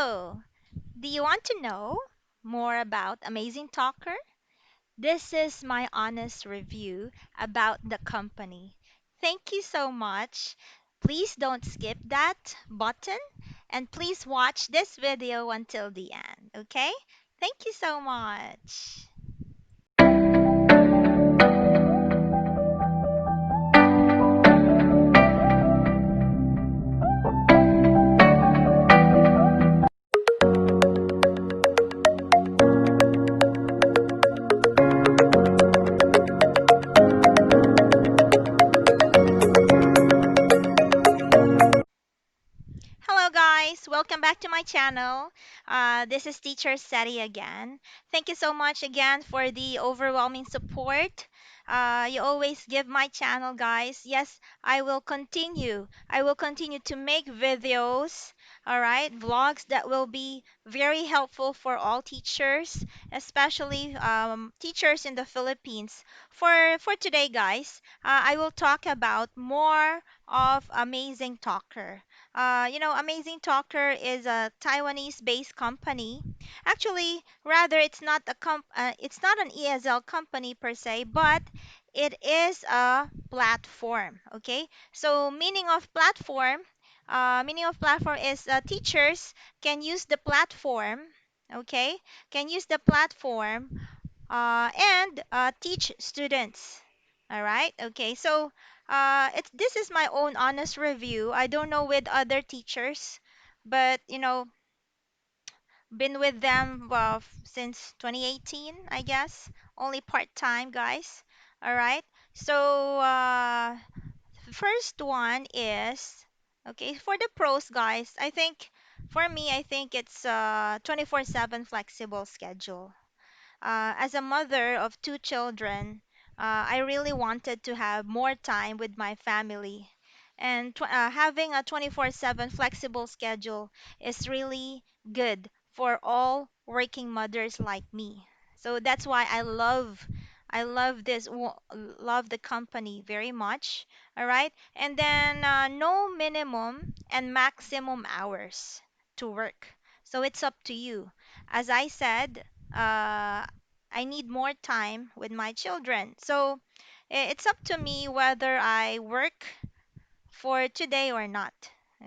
So, do you want to know more about Amazing Talker? This is my honest review about the company. Thank you so much. Please don't skip that button and please watch this video until the end, okay? Thank you so much. Hello guys, welcome back to my channel. This is Teacher Seti again. Thank you so much again for the overwhelming support. You always give my channel, guys. Yes, I will continue. I will continue to make videos, all right, vlogs that will be very helpful for all teachers, especially teachers in the Philippines. For today, guys, I will talk about more of Amazing Talker. Amazing Talker is a Taiwanese-based company. Actually, rather, it's not an ESL company per se, but it is a platform. Okay, so meaning of platform is teachers can use the platform. Okay, can use the platform and teach students. All right. Okay. So this is my own honest review. I don't know with other teachers, but been with them since 2018, I guess. Only part time, guys. All right. So first one is okay for the pros, guys. I think for me, I think it's 24/7 flexible schedule. As a mother of two children, I really wanted to have more time with my family. And having a 24/7 flexible schedule is really good for all working mothers like me. So that's why love the company very much. All right. And then no minimum and maximum hours to work. So it's up to you. As I said, I need more time with my children. So it's up to me whether I work for today or not.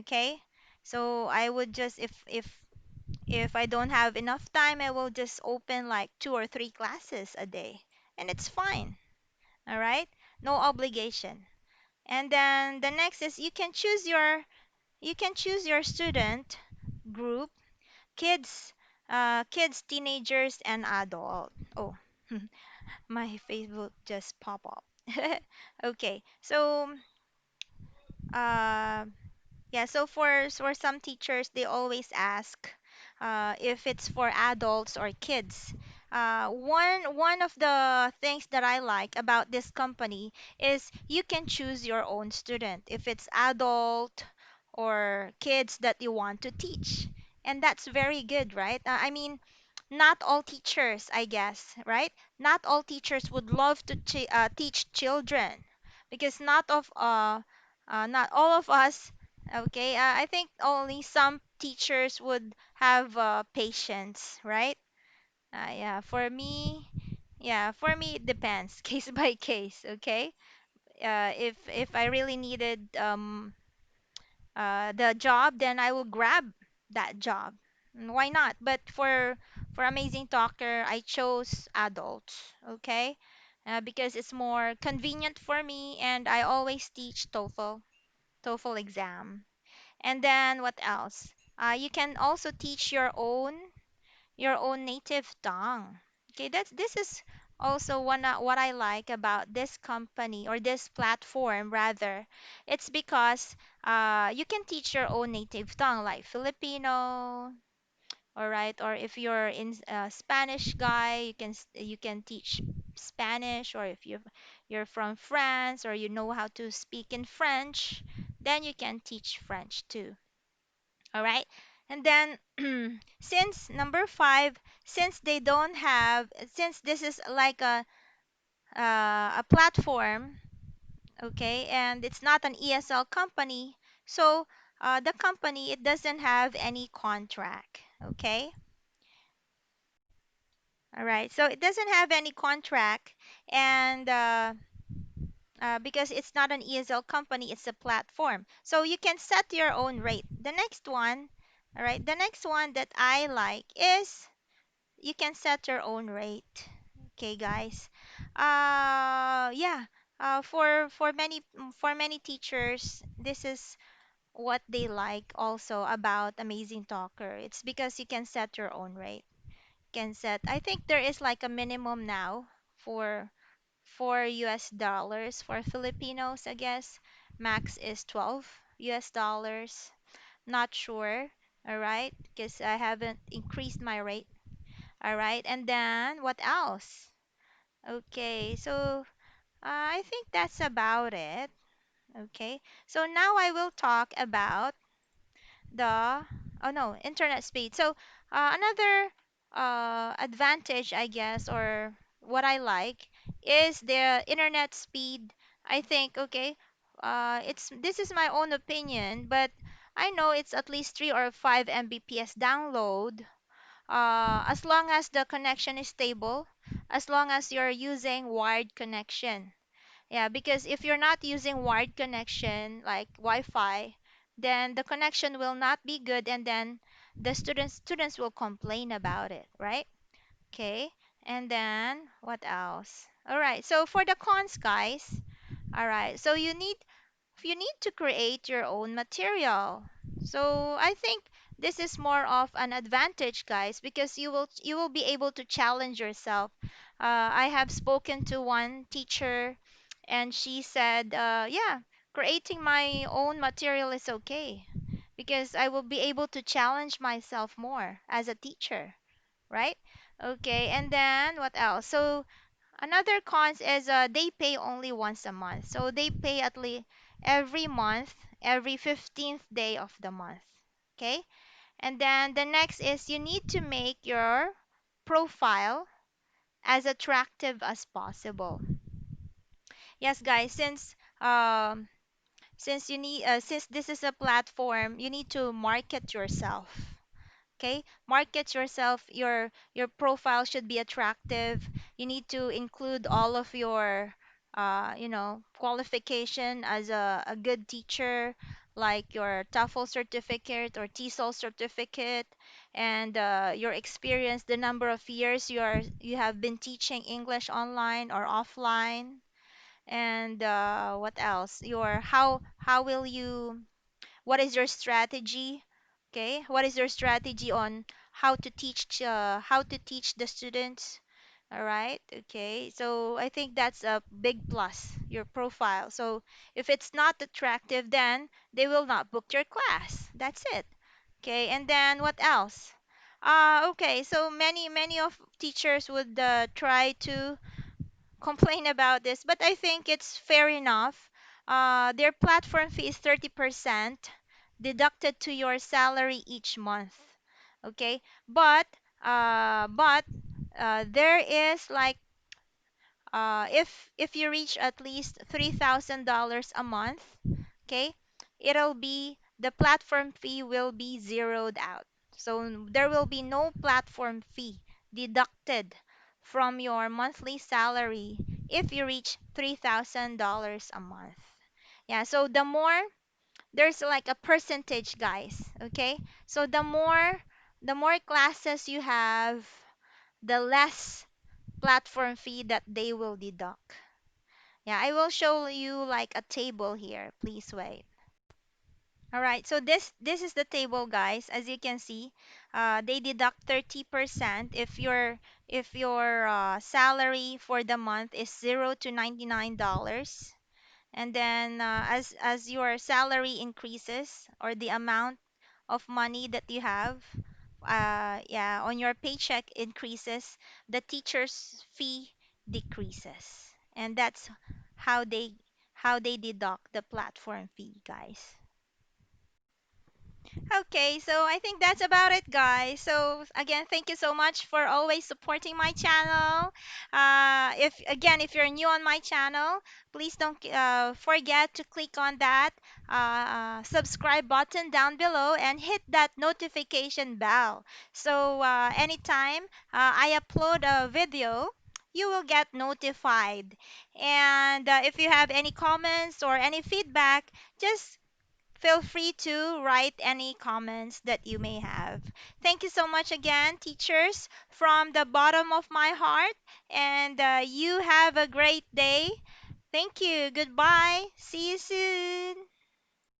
Okay? So I would just if I don't have enough time, I will just open like two or three classes a day. And it's fine. All right? No obligation. And then the next is you can choose your student group, kids, teenagers and adult. Oh, my Facebook just pop up. Okay, so uh, yeah, so for some teachers, they always ask if it's for adults or kids. One of the things that I like about this company is you can choose your own student if it's adult or kids that you want to teach, and that's very good, right? I mean, not all teachers, I guess, right? Not all teachers would love to teach children because not all of us. Okay, I think only some teachers would have patience, right? Yeah, for me it depends, case by case. Okay, if I really needed the job, then I will grab that job. Why not? But for Amazing Talker, I chose adults. Okay, because it's more convenient for me, and I always teach TOEFL exam. And then what else? You can also teach your own native tongue. Okay, this is also what I like about this company or this platform rather. It's because you can teach your own native tongue like Filipino, all right, or if you're in Spanish guy, you can teach Spanish, or if you're from France or you know how to speak in French, then you can teach French too. All right. And then since number five, since they don't have, since this is like a platform, okay, and it's not an ESL company, so the company, it doesn't have any contract. Okay. All right. So it doesn't have any contract, and because it's not an ESL company, it's a platform. So you can set your own rate. The next one, all right, the next one that I like is you can set your own rate. Okay, guys. Yeah. For many teachers, this is what they like also about Amazing Talker. It's because you can set your own rate. Can set. I think there is like a minimum now for US dollars for Filipinos, I guess. Max is 12 US dollars. Not sure. All right, because I haven't increased my rate. All right, and then what else? Okay, so I think that's about it. Okay, so now I will talk about the oh no, internet speed. So another advantage, I guess, or what I like is the internet speed. I think okay, it's this is my own opinion, but I know it's at least 3 or 5 Mbps download. As long as the connection is stable, as long as you're using wired connection. Yeah, because if you're not using wired connection like Wi-Fi, then the connection will not be good, and then the students will complain about it, right? Okay. And then what else? All right. So for the cons, guys, all right. So you need to create your own material. So I think this is more of an advantage, guys, because you will be able to challenge yourself. I have spoken to one teacher, and she said, "Yeah, creating my own material is okay because I will be able to challenge myself more as a teacher." Right? Okay, and then what else? So another cons is they pay only once a month. So they pay at least every month, every 15th day of the month. Okay? And then the next is you need to make your profile as attractive as possible. Yes, guys, since this is a platform, you need to market yourself. Okay, market yourself. Your profile should be attractive. You need to include all of your qualification as a good teacher, like your TOEFL certificate or TESOL certificate, and your experience, the number of years you have been teaching English online or offline. And what else? Your how will you what is your strategy? Okay, what is your strategy on how to teach the students? All right. Okay, so I think that's a big plus, your profile. So if it's not attractive, then they will not book your class. That's it. Okay, and then what else? Okay, so many of teachers would try to complain about this, but I think it's fair enough. Their platform fee is 30% deducted to your salary each month. Okay, but there is like if you reach at least $3,000 a month, okay, the platform fee will be zeroed out. So there will be no platform fee deducted from your monthly salary if you reach $3,000 a month. Yeah, so the more there's like a percentage, guys, okay? So the more classes you have, the less platform fee that they will deduct. Yeah, I will show you like a table here. Please wait. All right, so this is the table, guys. As you can see, they deduct 30% if your salary for the month is $0 to $99, and then as your salary increases or the amount of money that you have, yeah, on your paycheck increases, the teacher's fee decreases, and that's how they how they deduct the platform fee, guys. Okay, so I think that's about it, guys. So again, thank you so much for always supporting my channel. If you're new on my channel, please don't forget to click on that subscribe button down below and hit that notification bell. So anytime I upload a video, you will get notified. And if you have any comments or any feedback, just feel free to write any comments that you may have. Thank you so much again, teachers, from the bottom of my heart. And you have a great day. Thank you. Goodbye. See you soon.